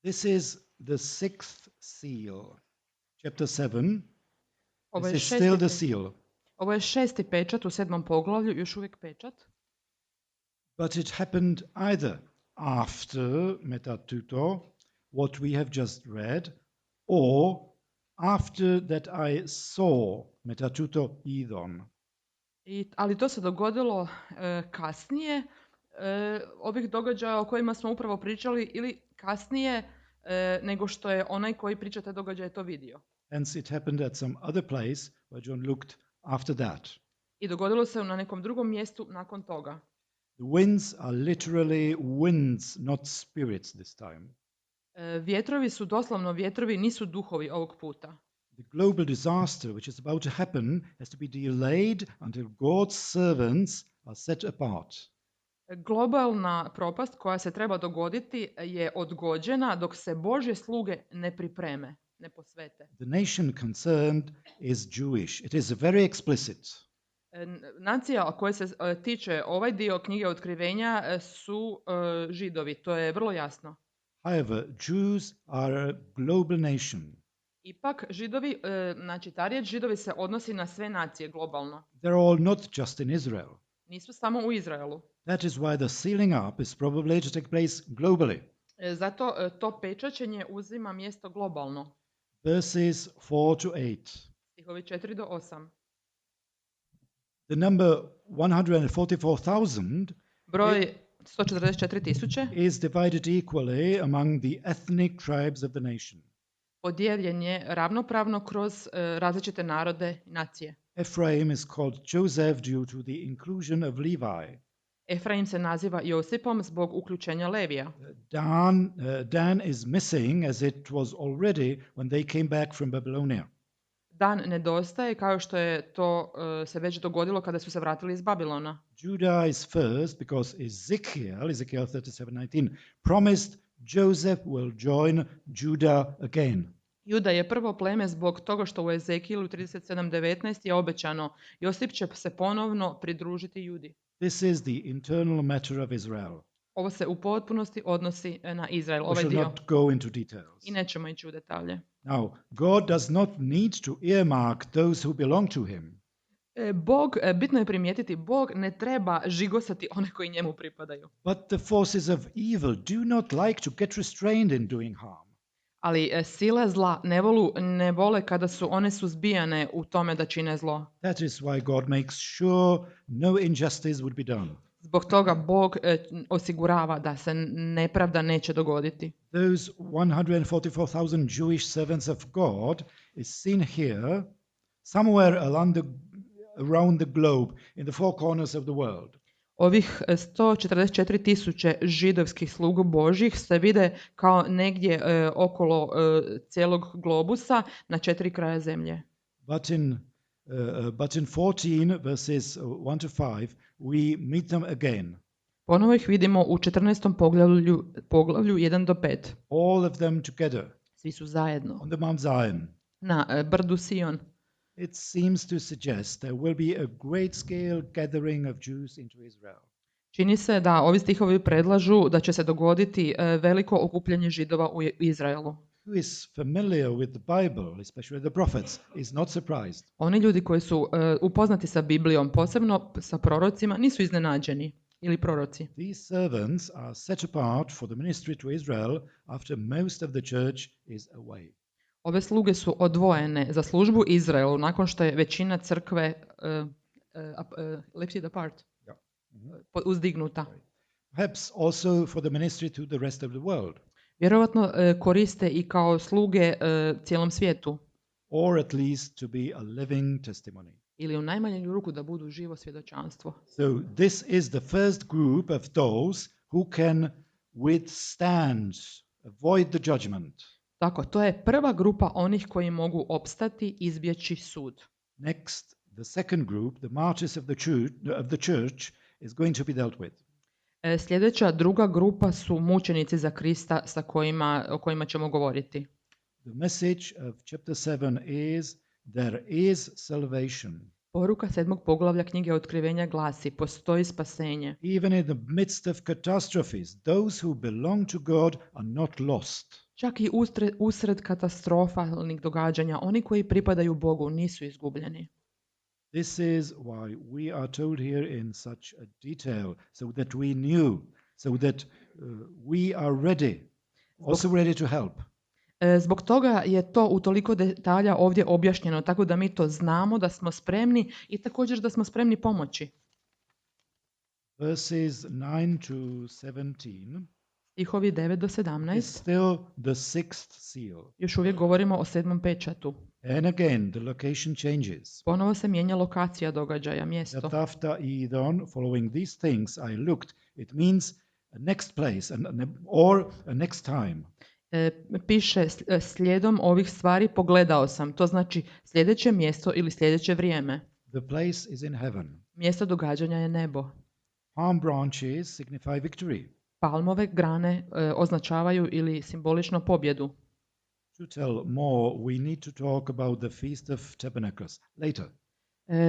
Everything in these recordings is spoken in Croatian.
This is the sixth seal. Chapter 7. Ovo je This is šesti still the pečat. seal. Ovo je 6. pečat u 7. poglavlju, još uvijek pečat. But it happened either after metatuto, what we have just read, or after that I saw metatuto idon. Ali to se dogodilo kasnije, ovih događaja o kojima smo upravo pričali, ili kasnije nego što je onaj koji priča te događaje to vidio. Hence it happened at some other place where John looked after that. I dogodilo se na nekom drugom mjestu nakon toga. The winds are literally winds, not spirits this time. Vjetrovi su doslovno vjetrovi, nisu duhovi ovog puta. The global disaster which is about to happen has to be delayed until God's servants are set apart. Globalna propast koja se treba dogoditi je odgođena dok se Božje sluge ne pripreme, ne posvete. The nation concerned is Jewish. It is very explicit. Nacija o kojoj se tiče ovaj dio knjige Otkrivenja su Židovi, to je vrlo jasno. However, Jews are a global nation. Ipak Židovi, znači ta riječ Židovi se odnosi na sve nacije globalno. They're all not just in Israel. Nisu samo u Izraelu. That is why the sealing up is probably to take place globally. Zato to pečaćenje uzima mjesto globalno. Verses 4 to 8. Stihovi 4 do 8. The number 144,000 Broj 144.000 is divided equally among the ethnic tribes of the nation. podijeljen je ravnopravno kroz različite narode i nacije. Ephraim is called Joseph due to the inclusion of Levi. Efraim se naziva Josipom zbog uključenja Levija. Dan is missing as it was already when they came back from Babylonia. Dan nedostaje kao što je to se već dogodilo kada su se vratili iz Babilona. Judah is first because Ezekiel 37:19 promised Joseph will join Judah again. Juda je prvo pleme zbog toga što u Ezekielu 37.19 je obećano Josip će se ponovno pridružiti Judi. This is the internal matter of Israel. Ovo se u potpunosti odnosi na Izrael, We ovaj shall dio. not go into details. I nećemo ići u detalje. Now, God does not need to earmark those who belong to him. Bitno je primijetiti, Bog ne treba žigosati one koji njemu pripadaju. But the forces of evil do not like to get restrained in doing harm. Ali sile zla ne vole kada su one suzbijane u tome da čine zlo. That is why God makes sure no injustice would be done. Zbog toga Bog osigurava da se nepravda neće dogoditi. Those 144,000 Jewish servants of God is seen here somewhere around the globe in the four corners of the world. Ovih 144.000 židovskih slugu Božjih se vide kao negdje okolo cijelog globusa na 4 kraja zemlje. But in 14 verses 1 to 5 we meet them again. Ponovo ih vidimo u 14. poglavlju 1 do 5. All of them together Svi su zajedno on the Mount Zion. na brdu Sion. It seems to suggest there will be a great scale gathering of Jews into Israel. Čini se da ovi stihovi predlažu da će se dogoditi veliko okupljanje Židova u Izraelu. Who is familiar with the Bible, especially the prophets, is not surprised. Oni ljudi koji su upoznati sa Biblijom, posebno sa prorocima, nisu iznenađeni ili proroci. These servants are set apart for the ministry to Israel after most of the church is away. Ove sluge su odvojene za službu Izraelu nakon što je većina crkve lifted apart, uzdignuta. Perhaps also for the ministry to the rest of the world. Vjerovatno koriste i kao sluge cijelom svijetu. Or at least to be a living testimony. Ili u najmanju ruku da budu živo svjedočanstvo. So this is the first group of those who can withstand, avoid the judgment. Tako, to je prva grupa onih koji mogu opstati, izbjeći sud. Next, the second group, the martyrs of the church, is going to be dealt with. Sljedeća, druga grupa su mučenici za Krista o kojima ćemo govoriti. The message of chapter 7 is there is salvation. Poruka 7. poglavlja knjige Otkrivenja glasi: postoji spasenje. Even in the midst of catastrophes, those who belong to God are not lost. Čak i usred katastrofalnih događanja, oni koji pripadaju Bogu nisu izgubljeni. This is why we are told here in such a detail, so that we knew, so that we are ready, also ready to help. Zbog toga je to u toliko detalja ovdje objašnjeno, tako da mi to znamo, da smo spremni i također da smo spremni pomoći. Verses 9 to 17 Stihovi 9 do is 17. still the sixth seal. Još uvijek govorimo o 7. pečatu. And again, the location changes. Ponovo se mijenja lokacija događaja, mjesto. That after Edon, following these things, I looked. It means a next place or a next time. Piše slijedom ovih stvari pogledao sam. To znači sljedeće mjesto ili sljedeće vrijeme. The place is in heaven. Mjesto događanja je nebo. Palm branches signify victory. Palmove grane označavaju ili simbolično pobjedu. To tell more, we need to talk about the Feast of Tabernacles later.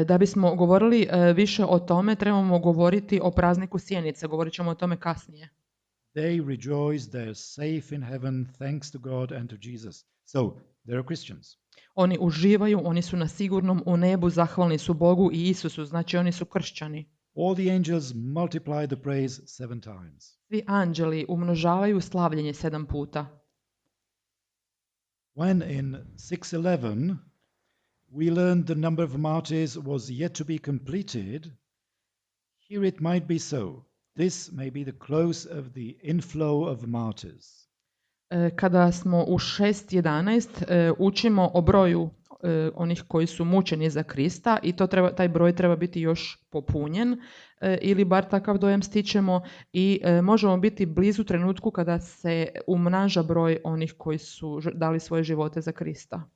Da bismo govorili više o tome, trebamo govoriti o prazniku sjenice. Govorit ćemo o tome kasnije. They rejoice, they're safe in heaven, thanks to God and to Jesus. So, they are Christians. Oni uživaju, oni su na sigurnom u nebu, zahvalni su Bogu i Isusu, znači oni su kršćani. All the angels multiply the praise 7 times. Svi anđeli umnožavaju slavljenje 7 puta. When in 6:11 we learned the number of martyrs was yet to be completed, here it might be so. This may be the close of the inflow of martyrs. Kada smo u 6.11 učimo o broju onih koji su mučeni za Krista i taj broj treba biti još popunjen ili bar takav dojam stičemo i možemo biti blizu trenutku kada se umnaža broj onih koji su dali svoje živote za Krista.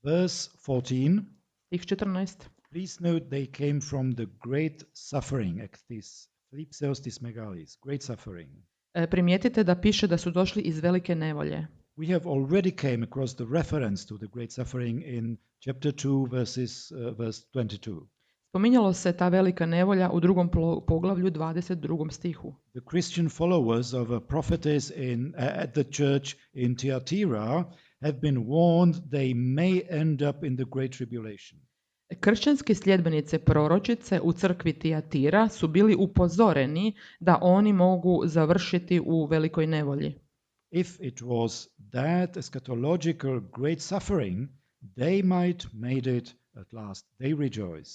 Verse 14. Stih 14. Please note they came from the great suffering, great suffering. Primijetite da piše da su došli iz velike nevolje. We have already came across the reference to the great suffering in chapter 2, verse 22. Spominjalo se ta velika nevolja u 2. poglavlju 22. stihu. The Christian followers of a prophetess at the church in Thyatira have been warned they may end up in the great tribulation. Kršćanski sljedbenice proročice u crkvi Tijatira su bili upozoreni da oni mogu završiti u velikoj nevolji. If it was that eschatological great suffering, they might made it at last. They rejoice.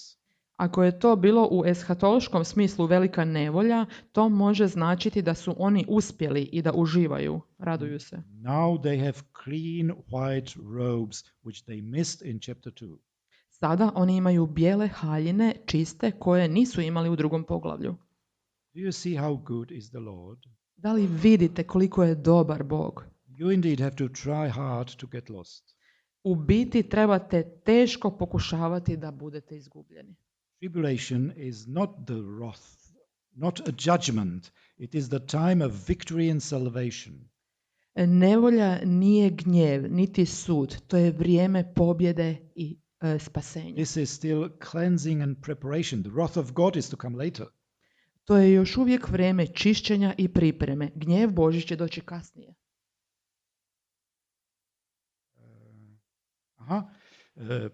Ako je to bilo u eshatološkom smislu velika nevolja, to može značiti da su oni uspjeli i da uživaju, raduju se. Now they have clean white robes which they missed in chapter 2. Sada oni imaju bijele haljine, čiste, koje nisu imali u 2. poglavlju. Do you see how good is the Lord? Da li vidite koliko je dobar Bog? You indeed have to try hard to get lost. U biti trebate teško pokušavati da budete izgubljeni. Tribulation is not the wrath, not a judgment. It is the time of victory and salvation. Nevolja nije gnjev, niti sud. To je vrijeme pobjede i spasenja. This is still cleansing and preparation. The wrath of God is to come later. To je još uvijek vrijeme čišćenja i pripreme. Gnjev Božji će doći kasnije.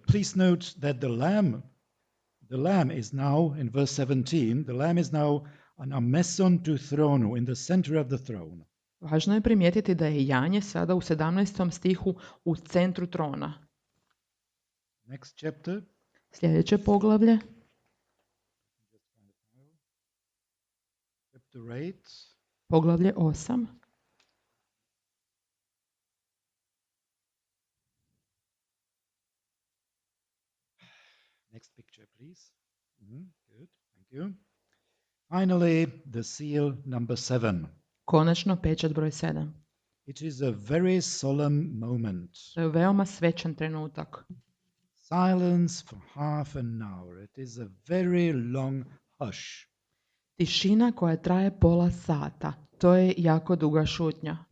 Please note that the lamb is now, in verse 17, the lamb is now an ameson to throne, in the center of the throne. Važno je primijetiti da je janje sada u 17. stihu u centru trona. Next chapter. Sljedeće poglavlje. Chapter 8. Poglavlje 8. Next picture, please. Good, thank you. Finally, the seal number 7. Konačno pečat broj 7. It is a very solemn moment. To je veoma svečan trenutak. Silence for half an hour. It is a very long hush. Tišina koja traje pola sata. To je jako duga šutnja.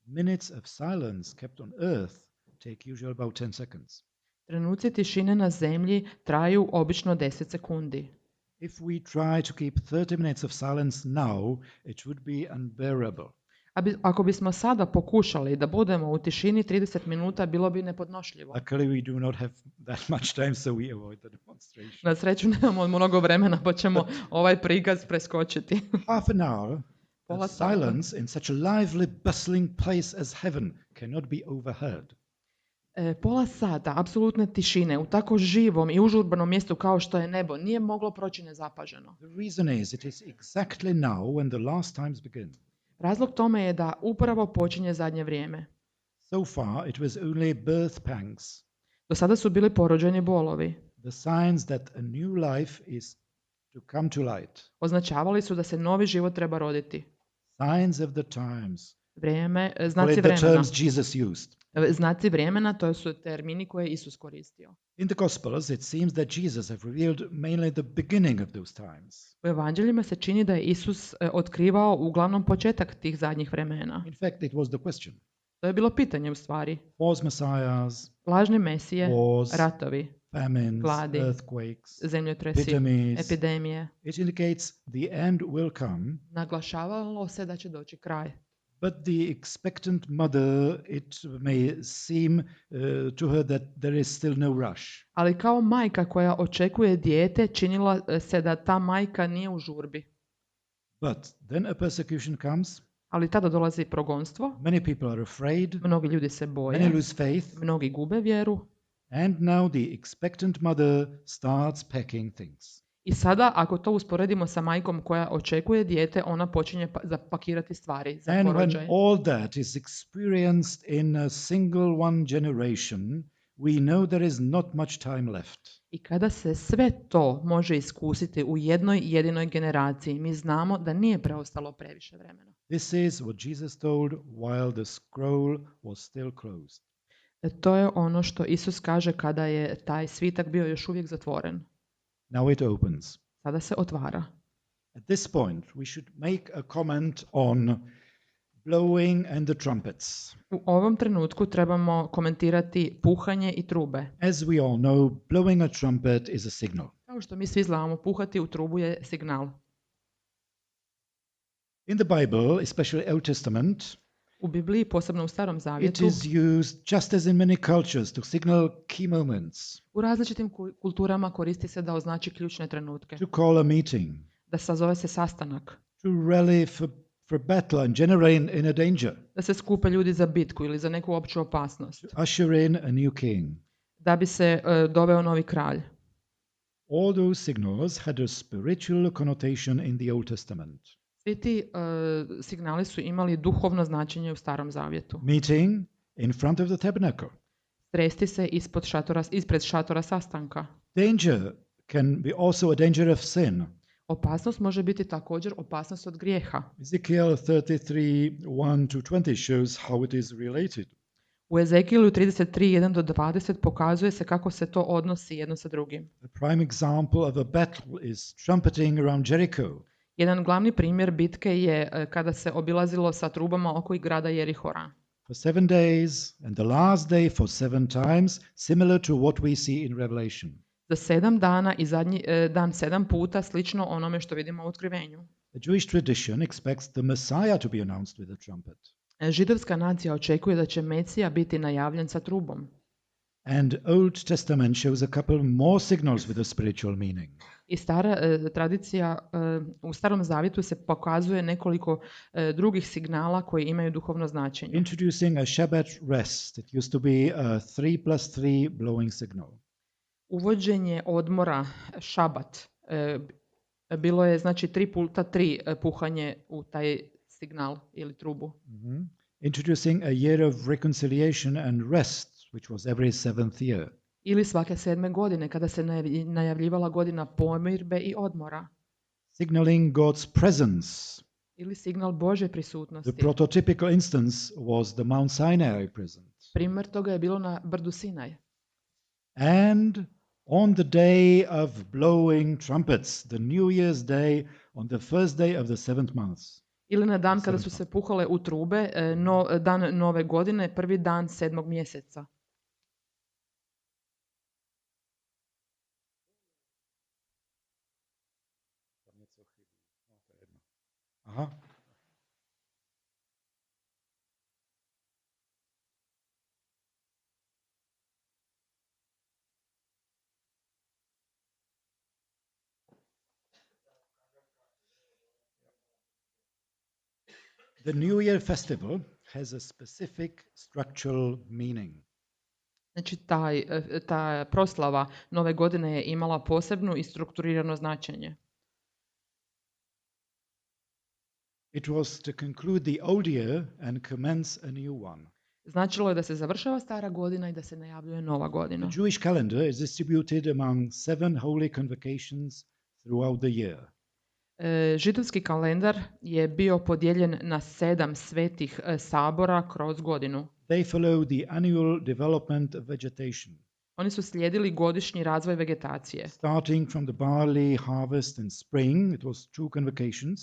Minutes of silence kept on earth take usually about 10 seconds. Trenuci tišine na zemlji traju obično 10 sekundi. If we try to keep 30 minutes of silence now, it would be unbearable. Ako bismo sada pokušali da budemo u tišini 30 minuta, bilo bi nepodnošljivo. Luckily, we do not have that much time, so we avoid the demonstration. Na sreću nemamo mnogo vremena, pa ćemo ovaj prikaz preskočiti. Half an hour Pola of sata. silence in such a lively, bustling place as heaven cannot be overheard. Pola sata apsolutne tišine u tako živom i užurbanom mjestu kao što je nebo nije moglo proći nezapaženo. The reason is it is exactly now when the last times begin. Razlog tome je da upravo počinje zadnje vrijeme. So far, it was only birth pangs, Do sada su bili porođeni bolovi. the signs that a new life is to come to light. Označavali su da se novi život treba roditi. Signs of the times. Vrijeme, Or znaci the vremena. terms Jesus used. Znaci vremena, to su termini koje je Isus koristio. In the Gospels, it seems that Jesus have revealed mainly the beginning of those times. U evanđeljima se čini da je Isus otkrivao uglavnom početak tih zadnjih vremena. In fact, it was the question. To je bilo pitanje u stvari. False messiahs, Lažne mesije, wars, ratovi, famines, gladi, earthquakes, zemljotresi, epidemics. epidemije. It indicates the end will come, Naglašavalo se da će doći kraj. but the expectant mother, it may seem to her that there is still no rush. Ali kao majka koja očekuje dijete, činila se da ta majka nije u žurbi. But then a persecution comes, Ali tada dolazi progonstvo, many people are afraid, mnogi ljudi se many boje, lose faith, mnogi gube vjeru. and now the expectant mother starts packing things. I sada, ako to usporedimo sa majkom koja očekuje dijete, ona počinje zapakirati stvari za And when porođaj. all that is experienced in a single one generation, we know there is not much time left. I kada se sve to može iskusiti u jednoj jedinoj generaciji, mi znamo da nije preostalo previše vremena. This is what Jesus told while the scroll was still closed. To je ono što Isus kaže kada je taj svitak bio još uvijek zatvoren. Now it opens. Sada se otvara. At this point, we should make a comment on blowing and the trumpets. U ovom trenutku trebamo komentirati puhanje i trube. As we all know, blowing a trumpet is a signal. Kao što mi svi znamo, puhati u trubu je signal. In the Bible, especially Old Testament, U Bibliji, posebno u Starom it Zavjetu, is used just as in many cultures to signal key moments, u različitim kulturama koristi se da označi ključne trenutke, to call a meeting, da sazove se sastanak, to rally for battle and generate in a danger, da se skupe ljudi za bitku ili za neku opću opasnost, to usher in a new king. da bi se doveo novi kralj. All those signals had a spiritual connotation in the Old Testament. Svi ti signali su imali duhovno značenje u Starom Zavjetu. Meeting in front of the tabernacle. Stresti se ispred šatora sastanka. Danger can be also a danger of sin. Opasnost može biti također opasnost od grijeha. Ezekiel 33, 1-20 shows how it is related. U Ezekielu 33, 1-20 pokazuje se kako se to odnosi jedno sa drugim. A prime example of a battle is trumpeting around Jericho. Jedan glavni primjer bitke je kada se obilazilo sa trubama oko grada Jerihora. For 7 days, and the last day for 7 times, similar to what we see in Revelation. Za 7 dana i zadnji dan 7 puta, slično onome što vidimo u Otkrivenju. The Jewish tradition expects the Messiah to be announced with a trumpet. Židovska nacija očekuje da će Mesija biti najavljen sa trubom. And Old Testament shows a couple more signals with a spiritual meaning. I stara tradicija, u Starom Zavjetu se pokazuje nekoliko drugih signala koji imaju duhovno značenje. Introducing a Shabbat rest. It used to be a 3+3 blowing signal. Uvođenje odmora, šabat, bilo je znači 3x3 puhanje u taj signal ili trubu. Introducing a year of reconciliation and rest, which was every 7th year. Ili svake 7. godine kada se najavljivala godina pomirbe i odmora. Signaling God's presence. Ili signal Božje prisutnosti. The prototypical instance was the Mount Sinai present. Primjer toga je bilo na brdu Sinaj. And on the day of blowing trumpets, the New Year's Day, on the first day of the 7th month. Ili na dan kada su se puhale u trube, dan nove godine, prvi dan 7. mjeseca. Aha. The New Year festival has a specific structural meaning. Znači, ta proslava Nove godine je imala posebno i strukturirano značenje. It was to conclude the old year and commence a new one. Značilo je da se završava stara godina i da se najavljuje nova godina. The Jewish calendar is distributed among 7 holy convocations throughout the year. Židovski kalendar je bio podijeljen na 7 svetih sabora kroz godinu. They follow the annual development of vegetation. Oni su slijedili godišnji razvoj vegetacije. Starting from the barley harvest in spring, it was 2 convocations.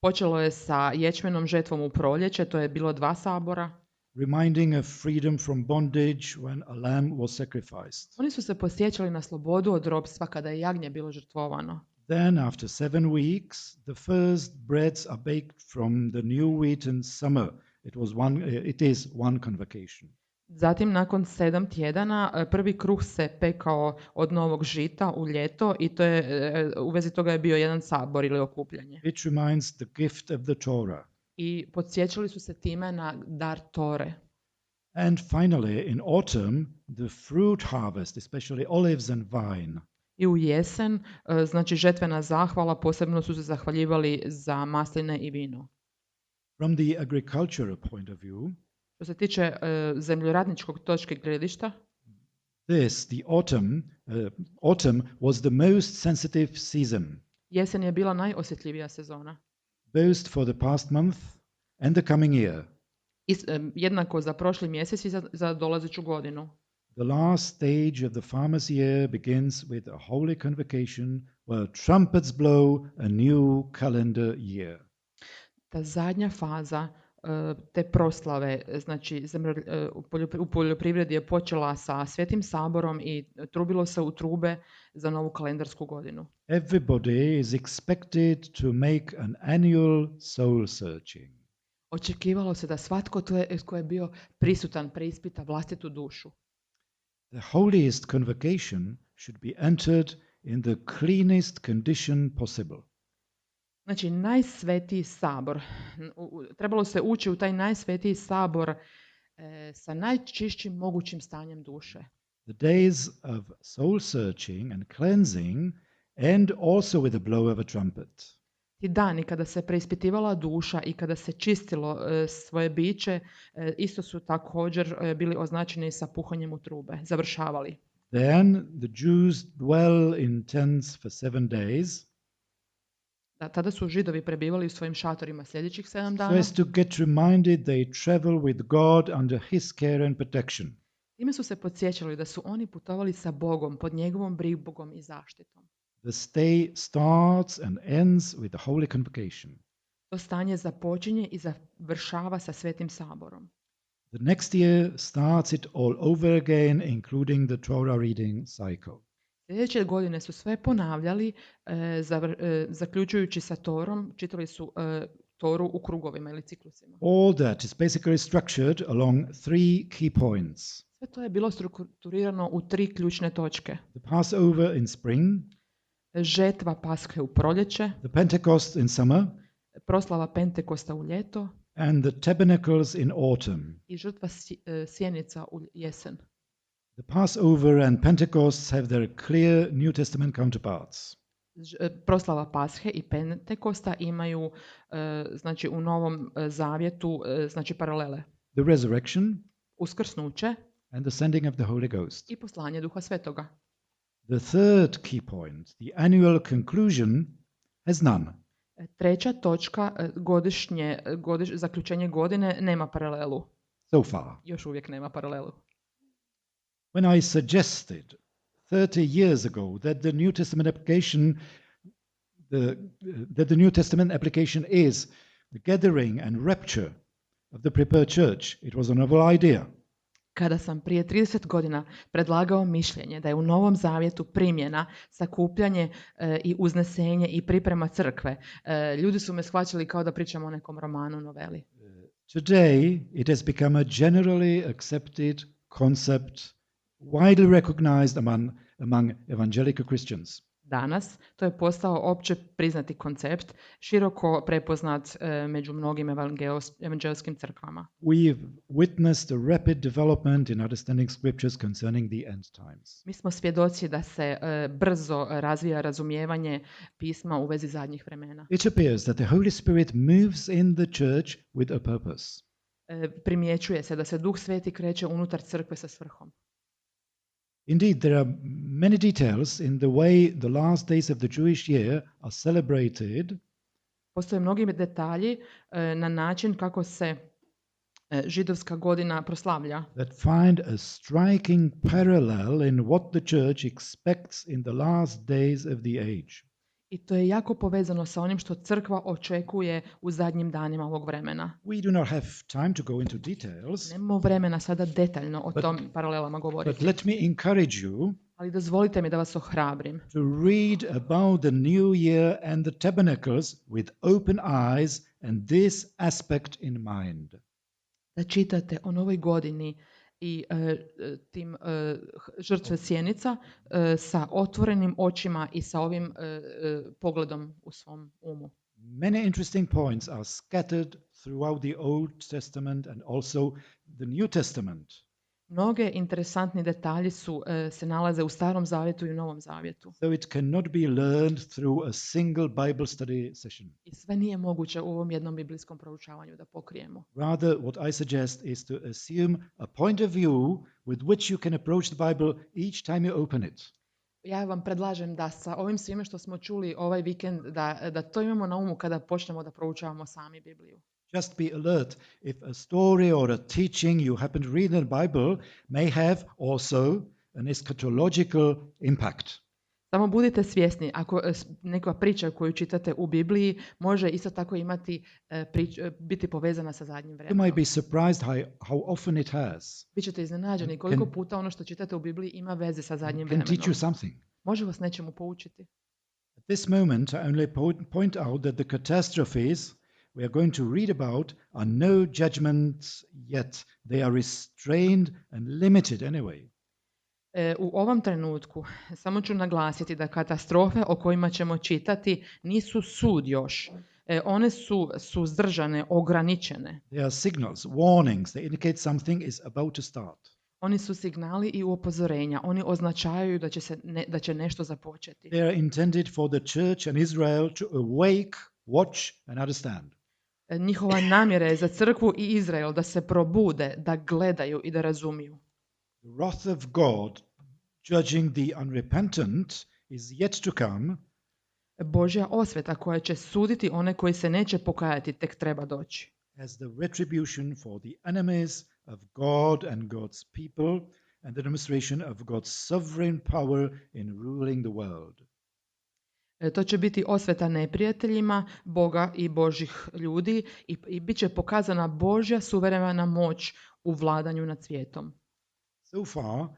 Počelo je sa ječmenom žetvom u proljeće, to je bilo 2 sabora. Reminding of freedom from bondage when a lamb was sacrificed. Oni su se podsjećali na slobodu od ropstva kada je jagnje bilo žrtvovano. Then, after 7 weeks, the first breads are baked from the new wheat in summer. It is one convocation. Zatim, nakon 7 tjedana, prvi kruh se pekao od novog žita u ljeto i to je, u vezi toga je bio jedan sabor ili okupljanje. It reminds the gift of the Torah. I podsjećali su se time na dar Tore. And finally, in autumn, the fruit harvest, especially olives and vine. I u jesen, znači žetvena zahvala, posebno su se zahvaljivali za masline i vino. From the agricultural point of view, što se tiče zemljoradničkog točke gledišta, the autumn was the most sensitive season. Jesen je bila najosjetljivija sezona. Both for the past month and the coming year. Jednako za prošli mjesec i za dolazeću godinu. The last stage of the farmer's year begins with a holy convocation where trumpets blow a new calendar year. Ta zadnja faza te proslave, znači u poljoprivredi je počela sa Svetim saborom i trubilo se u trube za novu kalendarsku godinu. Everybody is expected to make an annual soul searching. Očekivalo se da svatko tko je bio prisutan preispita vlastitu dušu. The holiest convocation should be entered in the cleanest condition possible. Znači, najsvetiji sabor, trebalo se ući u taj najsvetiji sabor sa najčišćim mogućim stanjem duše. The days of soul searching and cleansing end also with the blow of a trumpet. Ti dani kada se preispitivala duša i kada se čistilo svoje biće, isto su također bili označeni sa puhanjem u trube, završavali. Then the Jews dwell in tents for 7 days. Tada su Židovi prebivali u svojim šatorima sljedećih 7 So dana. as to get reminded they travel with God under his care and protection. Time su se podsjećali da su oni putovali sa Bogom, pod njegovom brigom i zaštitom. The stay starts and ends with the holy convocation. To stanje započinje i završava sa Svetim saborom. The next year starts it all over again, including the Torah reading cycle. Sljedeće godine su sve ponavljali, zaključujući sa Torom, čitali su Toru u krugovima ili ciklusima. All that is basically structured along 3 key points. Sve to je bilo strukturirano u 3 ključne točke. The Passover in spring, Žetva Pashe u proljeće, the Pentecost in summer, proslava Pentekosta u ljeto and the tabernacles in autumn. i žrtva sjenica u jesen. The Passover and Pentecost have their clear New Testament counterparts. Proslava Pashe i Pentekosta imaju znači u Novom zavjetu znači paralele. The resurrection Uskrsnuće and the sending of the Holy Ghost. i poslanje Duha Svetoga. The third key point, the annual conclusion, has none. Treća točka, zaključenje godine, nema paralelu. So far. Još uvijek nema paralelu. When I suggested 30 years ago that the New Testament application is the gathering and rapture of the prepared church, it was a novel idea. Kada sam prije 30 godina predlagao mišljenje da je u Novom zavjetu primjena, sakupljanje i uznesenje i priprema crkve, ljudi su me shvaćali kao da pričamo o nekom romanu, noveli. Today, it has become a generally accepted concept, widely recognized among evangelical Christians. Danas to je postao opće priznati koncept, široko prepoznat među mnogim evanđelskim crkvama. We've witnessed a rapid development in understanding scriptures concerning the end times. Mi smo svjedoci da se brzo razvija razumijevanje pisma u vezi zadnjih vremena. It appears that the Holy Spirit moves in the church with a purpose. Primjećuje se da se Duh Sveti kreće unutar crkve sa svrhom. Indeed, there are many details in the way the last days of the Jewish year are celebrated. Postoje mnogi detalji na način kako se židovska godina proslavlja. That find a striking parallel in what the church expects in the last days of the age. I to je jako povezano sa onim što crkva očekuje u zadnjim danima ovog vremena. We do not have time to go into details. Nemamo vremena sada detaljno o tom paralelama But govoriti. let me encourage you Ali dozvolite mi da vas ohrabrim. to read about the new year and the tabernacles with open eyes and this aspect in mind. Da čitate o novoj godini i tim žrtve sjenica sa otvorenim očima i sa ovim pogledom u svom umu. Many interesting points are scattered throughout the Old Testament and also the New Testament. Mnoge interesantni detalji se nalaze u Starom zavjetu i u Novom zavjetu. So it cannot be learned through a single Bible study session. I sve nije moguće u ovom jednom biblijskom proučavanju da pokrijemo. Rather, what I suggest is to assume a point of view with which you can approach the Bible each time you open it. Ja vam predlažem da sa ovim svime što smo čuli ovaj vikend, da to imamo na umu kada počnemo da proučavamo sami Bibliju. Just be alert if a story or a teaching you happen to read in the Bible may have also an eschatological impact. Samo budite svjesni, ako neka priča koju čitate u Bibliji može isto tako imati, biti povezana sa zadnjim You vremenom. might be surprised how often it has. Bićete iznenađeni koliko puta ono što čitate u Bibliji ima veze sa zadnjim Can teach you vremenom. something. Može vas nečemu poučiti. At this moment, I only point out that the catastrophes we are going to read about are no judgments yet. They are restrained and limited anyway. U ovom trenutku samo ću naglasiti da katastrofe o kojima ćemo čitati nisu sud još. One su suzdržane, ograničene. They are signals, warnings. They indicate something is about to start. Oni su signali i upozorenja. Oni označavaju da će nešto započeti. They are intended for the church and Israel to awake, watch and understand. Njihova namjera je za crkvu i Izrael da se probude, da gledaju i da razumiju. The wrath of God, judging the unrepentant, is yet to come. Božja osveta koja će suditi one koji se neće pokajati tek treba doći. As the retribution for the enemies of God and God's people and the demonstration of God's sovereign power in ruling the world. To će biti osveta neprijateljima Boga i Božih ljudi i bit će pokazana Božja suverena moć u vladanju nad svijetom. So far,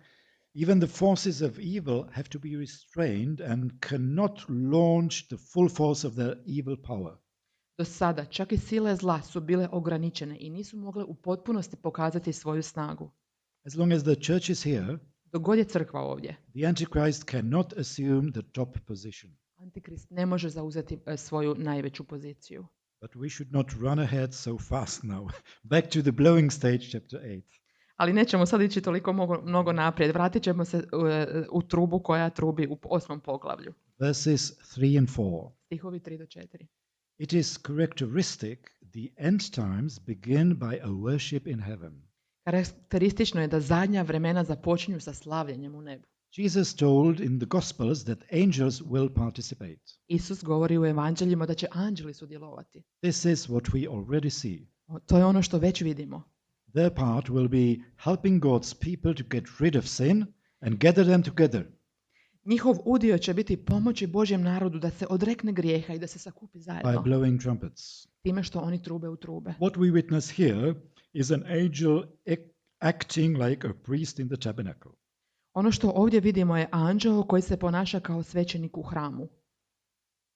even the forces of evil have to be restrained and cannot launch the full force of their evil power. Do sada čak i sile zla su bile ograničene i nisu mogle u potpunosti pokazati svoju snagu. As long as the church is here, Dok god je crkva ovdje, the Antichrist cannot assume the top position. Antikrist ne može zauzeti svoju najveću poziciju. But we should not run ahead so fast now. Back to the blowing stage, chapter 8. Ali nećemo sad ići toliko mnogo naprijed. Vratit ćemo se u trubu koja trubi u 8. poglavlju. Verses 3 and 4. Stihovi 3 do 4. It is characteristic the end times begin by a worship in heaven. Karakteristično je da zadnja vremena započinju sa slavljenjem u nebu. Jesus told in the Gospels that angels will participate. Isus govori u evanđeljima da će anđeli sudjelovati. This is what we already see. To je ono što već vidimo. Their part will be helping God's people to get rid of sin and gather them together. Njihov udio će biti pomoći Božjem narodu da se odrekne grijeha i da se sakupi By zajedno. blowing trumpets. Time što oni trube u trube. What we witness here is an angel acting like a priest in the tabernacle. Ono što ovdje vidimo je anđeo koji se ponaša kao svećenik u hramu.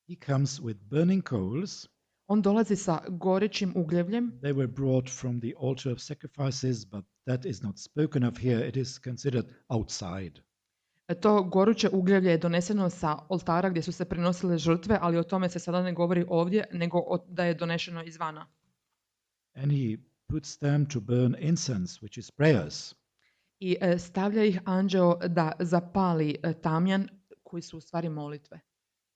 He comes with burning coals. On dolazi sa gorećim ugljevljem. They were brought from the altar of sacrifices, but that is not spoken of here. It is considered outside. To goruće ugljevlje je doneseno sa oltara gdje su se prinosile žrtve, ali o tome se sada ne govori ovdje, nego da je donešeno izvana. And he puts them to burn incense, which is prayers. I stavlja ih anđeo da zapali tamjan, koji su u stvari molitve.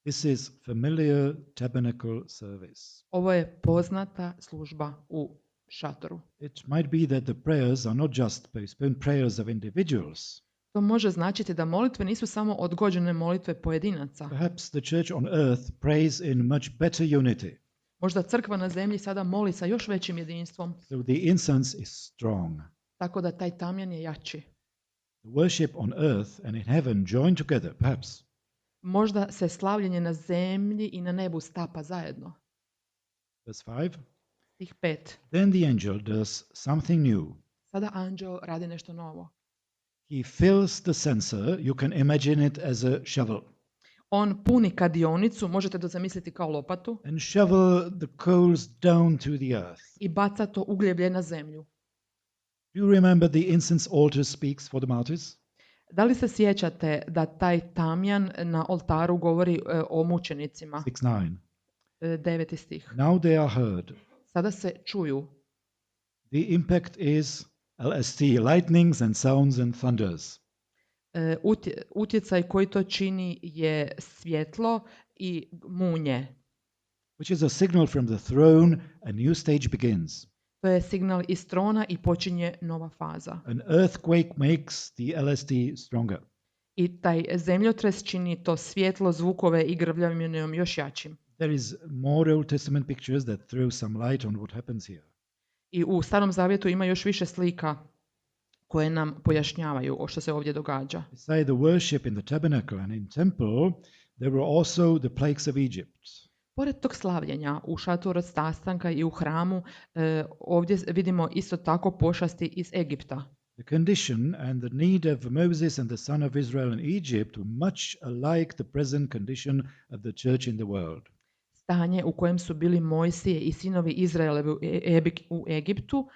This is familiar tabernacle service. Ovo je poznata služba u šatoru. It might be that the prayers are not just postponed prayers of individuals. To može značiti da molitve nisu samo odgođene molitve pojedinaca. Perhaps the church on earth prays in much better unity. Možda crkva na zemlji sada moli sa još većim jedinstvom. So the incense is strong. Tako da taj tamjan je jači. The worship on earth and in heaven join together, perhaps. Možda se slavljenje na zemlji i na nebu stapa zajedno. Verse 5. Stih 5. Then the angel does something new. Sada anđeo radi nešto novo. He fills the censer. You can imagine it as a shovel. On puni kadionicu, možete to zamisliti kao lopatu, And shovel the coals down to the earth. i baca to ugljevlje na zemlju. Do you remember the incense altar speaks for the martyrs? Da li se sjećate da taj tamjan na oltaru govori o mučenicima? 6:9. 9. stih. Now they are heard. Sada se čuju. The impact is LST, lightnings and sounds and thunders. Utjecaj koji to čini je svjetlo i munje. Which is a signal from the throne, a new stage begins. To je signal iz trona i počinje nova faza. An earthquake makes the LST stronger. I taj zemljotres čini to svjetlo, zvukove i grvljavinom još jačim. There is more Old Testament pictures that throw some light on what happens here. I u Starom Zavjetu ima još više slika koje nam pojašnjavaju o što se ovdje događa. Beside the worship in the tabernacle and in temple, there were also the plagues of Egypt. Pored tog slavljenja u šatoru od sastanka i u hramu, ovdje vidimo isto tako pošasti iz Egipta. The condition and the need of Moses and the son of Israel in Egypt were much alike the present condition of the church in the world. Stanje u kojem su bili Mojsije i sinovi Izraelevi u Egiptu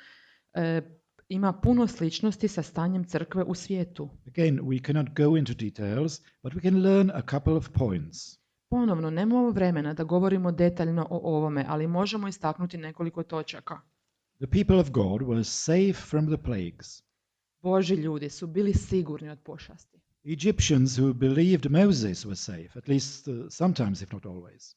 ima puno sličnosti sa stanjem crkve u svijetu. Again, we cannot go into details, but we can learn a couple of points. Ponovno, nemamo vremena da govorimo detaljno o ovome, ali možemo istaknuti nekoliko točaka. The people of God were safe from the plagues. Božji ljudi su bili sigurni od pošasti. Egyptians who believed Moses were safe, at least sometimes, if not always.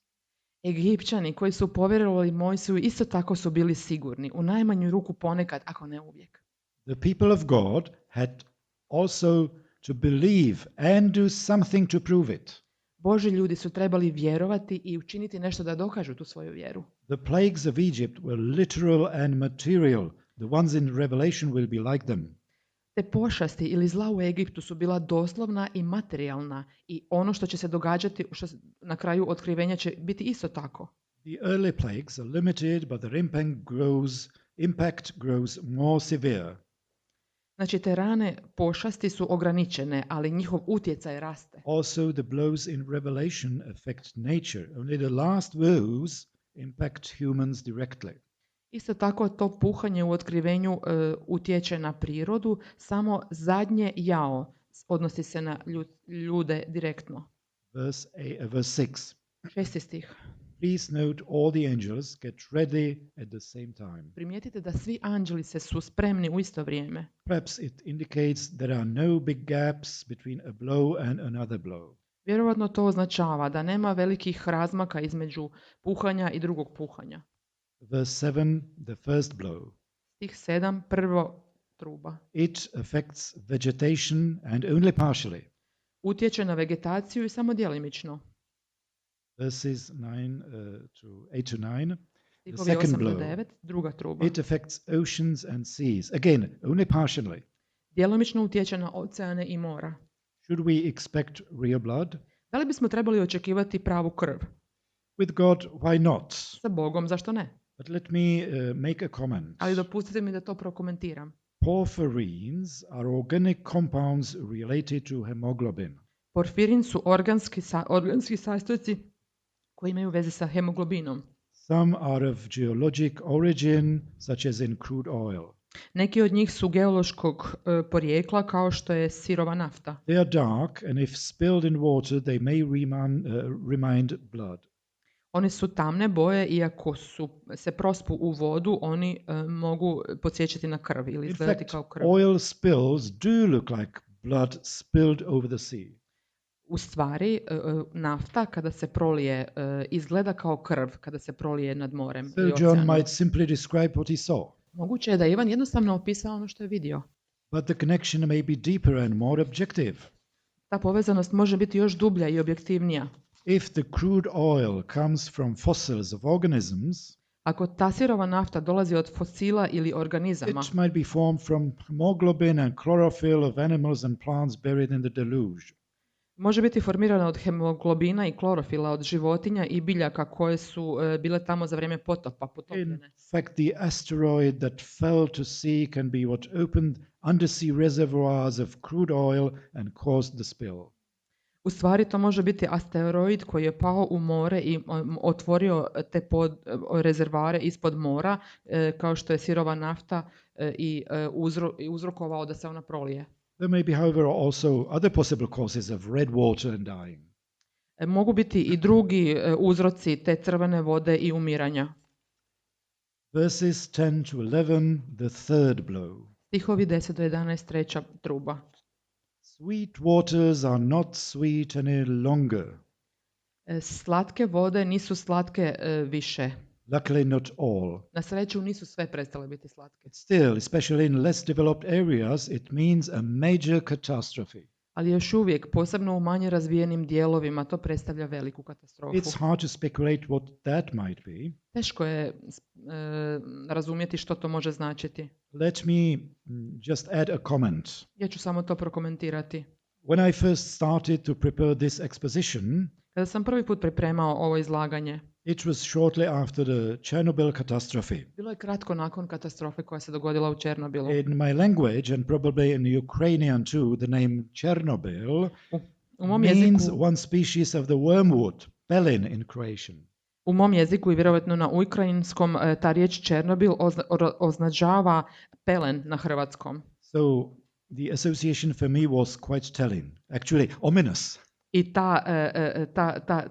Egipćani koji su povjerovali Mojsiju isto tako su bili sigurni, u najmanju ruku ponekad, ako ne uvijek. The people of God had also to believe and do something to prove it. Božji ljudi su trebali vjerovati i učiniti nešto da dokažu tu svoju vjeru. The plagues of Egypt were literal and material. The ones in Revelation will be like them. Te pošasti ili zla u Egiptu su bila doslovna i materijalna i ono što će se događati na kraju otkrivenja će biti isto tako. The early plagues are limited, but their impact grows more severe. Znači, te rane pošasti su ograničene, ali njihov utjecaj raste. Also, the blows in Revelation affect nature. Only the last woes impact humans directly. Isto tako to puhanje u otkrivenju utječe na prirodu, samo zadnje jao odnosi se na ljude direktno. Verse 6. 6. stih. Please note all the angels get ready at the same time. Primijetite da svi anđeli su spremni u isto vrijeme. Perhaps it indicates there are no big gaps between a blow and another blow. Vjerovatno to označava da nema velikih razmaka između puhanja i drugog puhanja. Verse 7, the first blow. Stih 7, prvo truba. It affects vegetation and only partially. Utječe na vegetaciju i samo djelimično. Verses 8 to 9. The Stihovi second 8 do blow. 9, druga truba. It affects oceans and seas. Again, only partially. Djelomično utječe na oceane i mora. Should we expect real blood? Da li bismo trebali očekivati pravu krv? With God, why not? Sa Bogom, zašto ne? But let me make a comment. Ali dopustite mi da to prokomentiram. porphyrines are organic compounds related to hemoglobin. Porfirin su organski sastojci koji imaju veze sa hemoglobinom. Some are of geologic origin, such as in crude oil. Neki od njih su geološkog porijekla kao što je sirova nafta. They are dark, and if spilled in water, they may remind blood. Oni su tamne boje, iako se prospu u vodu, oni mogu podsjećati na krv ili In izgledati fact, kao krv. oil spills do look like blood spilled over the sea. U stvari, nafta kada se prolije izgleda kao krv kada se prolije nad morem. So ili John oceanom. might simply describe what he saw. Moguće je da je Ivan jednostavno opisao ono što je vidio. But the connection may be deeper and more objective. Ta povezanost može biti još dublja i objektivnija. If the crude oil comes from fossils of organisms, Ako ta sirova nafta dolazi od fosila ili organizama, it might be formed from hemoglobin and chlorophyll of animals and plants buried in the deluge. može biti formirana od hemoglobina i klorofila od životinja i biljaka koje su bile tamo za vrijeme potopa, In potopljene. fact, the asteroid that fell to sea can be what opened undersea reservoirs of crude oil and caused the spill. U stvari to može biti asteroid koji je pao u more i otvorio te rezervare ispod mora, kao što je sirova nafta i uzrokovao da se ona prolije. There may be, however, also other possible causes of red water and dying. Mogu biti i drugi uzroci te crvene vode i umiranja. Verses 10 to 11, the third blow. Stihovi 10 do 11, treća truba. Sweet waters are not sweet any longer. Slatke vode nisu slatke više. Luckily, not all. Na sreću nisu sve prestale biti slatke. Still, especially in less developed areas, it means a major catastrophe. Ali još uvijek, posebno u manje razvijenim dijelovima, to predstavlja veliku katastrofu. It's hard to speculate what that might be. Teško je razumjeti što to može značiti. Let me just add a comment. Ja ću samo to prokomentirati. When I first started to prepare this exposition, Kada sam prvi put pripremao ovo izlaganje, it was shortly after the Chernobyl catastrophe. bilo je kratko nakon katastrofe koja se dogodila u Černobilu. In my language, and probably in Ukrainian too, the name Chernobyl U mom means jeziku, one species of the wormwood, pelin in Croatian. u mom jeziku i vjerojatno na ukrajinskom ta riječ Černobil označava pelen na hrvatskom. So the association for me was quite telling, actually ominous. I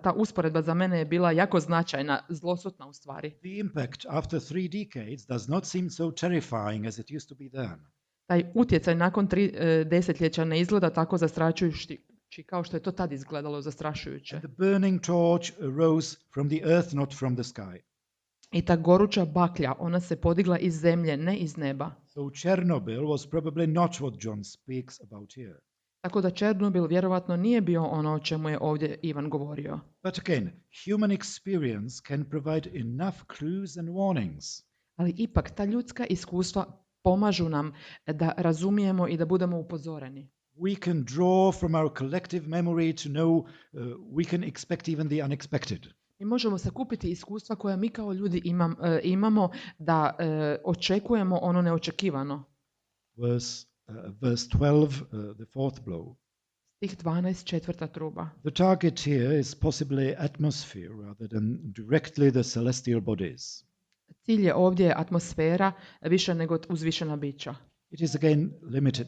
ta usporedba za mene je bila jako značajna, zlosutna u stvari. The impact after 3 decades does not seem so terrifying as it used to be then. Taj utjecaj nakon 3 desetljeća ne izgleda tako zastrašujući kao što je to tad izgledalo zastrašujuće. The burning torch arose from the earth, not from the sky. I ta goruća baklja, ona se podigla iz zemlje, ne iz neba. So Chernobyl was probably not what John speaks about here. Tako da Černobil vjerovatno nije bio ono o čemu je ovdje Ivan govorio. But again, human experience can provide enough clues and warnings. Ali ipak ta ljudska iskustva pomažu nam da razumijemo i da budemo upozoreni. We can draw from our collective memory to know we can expect even the unexpected. Mi možemo sakupiti iskustva koja mi kao ljudi imamo da očekujemo ono neočekivano. Verse 12, the fourth blow. Stih 12, četvrta truba. The target here is possibly atmosphere rather than directly the celestial bodies. Cilj je ovdje atmosfera više nego uzvišena bića. It is again limited.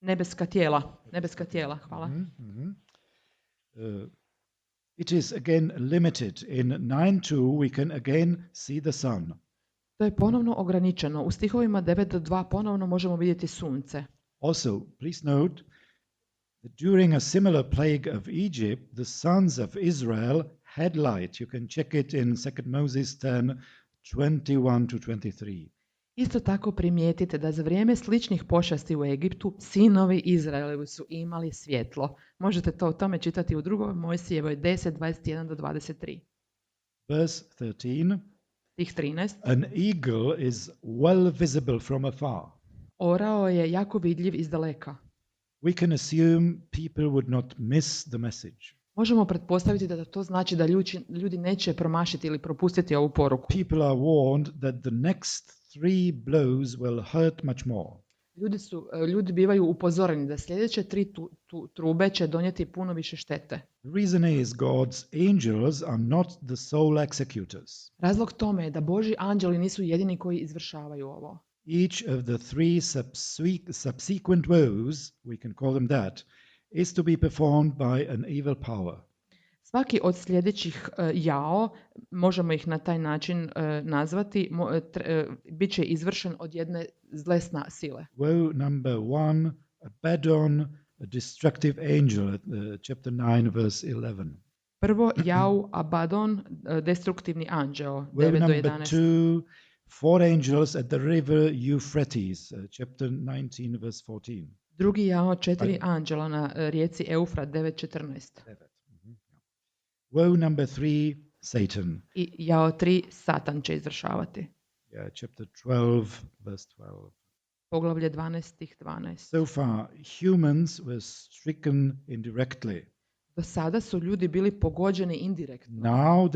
Nebeska tijela, hvala. It is again limited. In 9:2 we can again see the sun. To je ponovno ograničeno. U stihovima 9 do 2 ponovno možemo vidjeti sunce. Also, please note that during a similar plague of Egypt, the sons of Israel had light. You can check it in 2 Moses 10, 21 to 23. Isto tako primijetite da za vrijeme sličnih pošasti u Egiptu sinovi Izraelevi su imali svjetlo. Možete to o tome čitati u 2. Mojsijevoj 10, 21 do 23. Verse 13. Stih 13. An eagle is well visible from afar. Orao je jako vidljiv iz daleka. We can assume people would not miss the message. Možemo pretpostaviti da to znači da ljudi neće promašiti ili propustiti ovu poruku. People are warned that the next 3 blows will hurt much more. Ljudi bivaju upozoreni da sljedeće 3 trube će donijeti puno više štete. The reason is God's angels are not the sole executors. Razlog tome je da Božji anđeli nisu jedini koji izvršavaju ovo. Each of the 3 subsequent woes, we can call them that, is to be performed by an evil power. Svaki od sljedećih jao, možemo ih na taj način nazvati, bit će izvršen od jedne zle sile. Woe number 1, Abaddon, a destructive angel, chapter 9, verse 11. Prvo, jao, Abaddon, destruktivni anđeo, Woe 9 do number 11. 2, 4 angels at the river Euphrates, chapter 19, verse 14. Drugi jao, 4 anđela na rijeci Eufrat, 9.14. Woe number 3, Satan. I jao 3, Satan će izvršavati. Yeah, chapter 12, verse 12. Poglavlje 12. So far, humans were stricken indirectly. Do sada su ljudi bili pogođeni indirektno. Now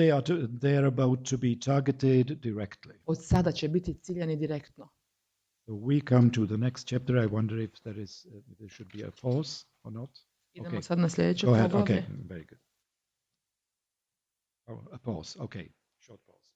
they are about to be targeted directly. Od sada će biti ciljani direktno. So we come to the next chapter. I wonder if there should be a pause or not. Idemo sad na sljedeće Go ahead. poglavlje. Okay, very good. Oh, a pause. Okay, short pause.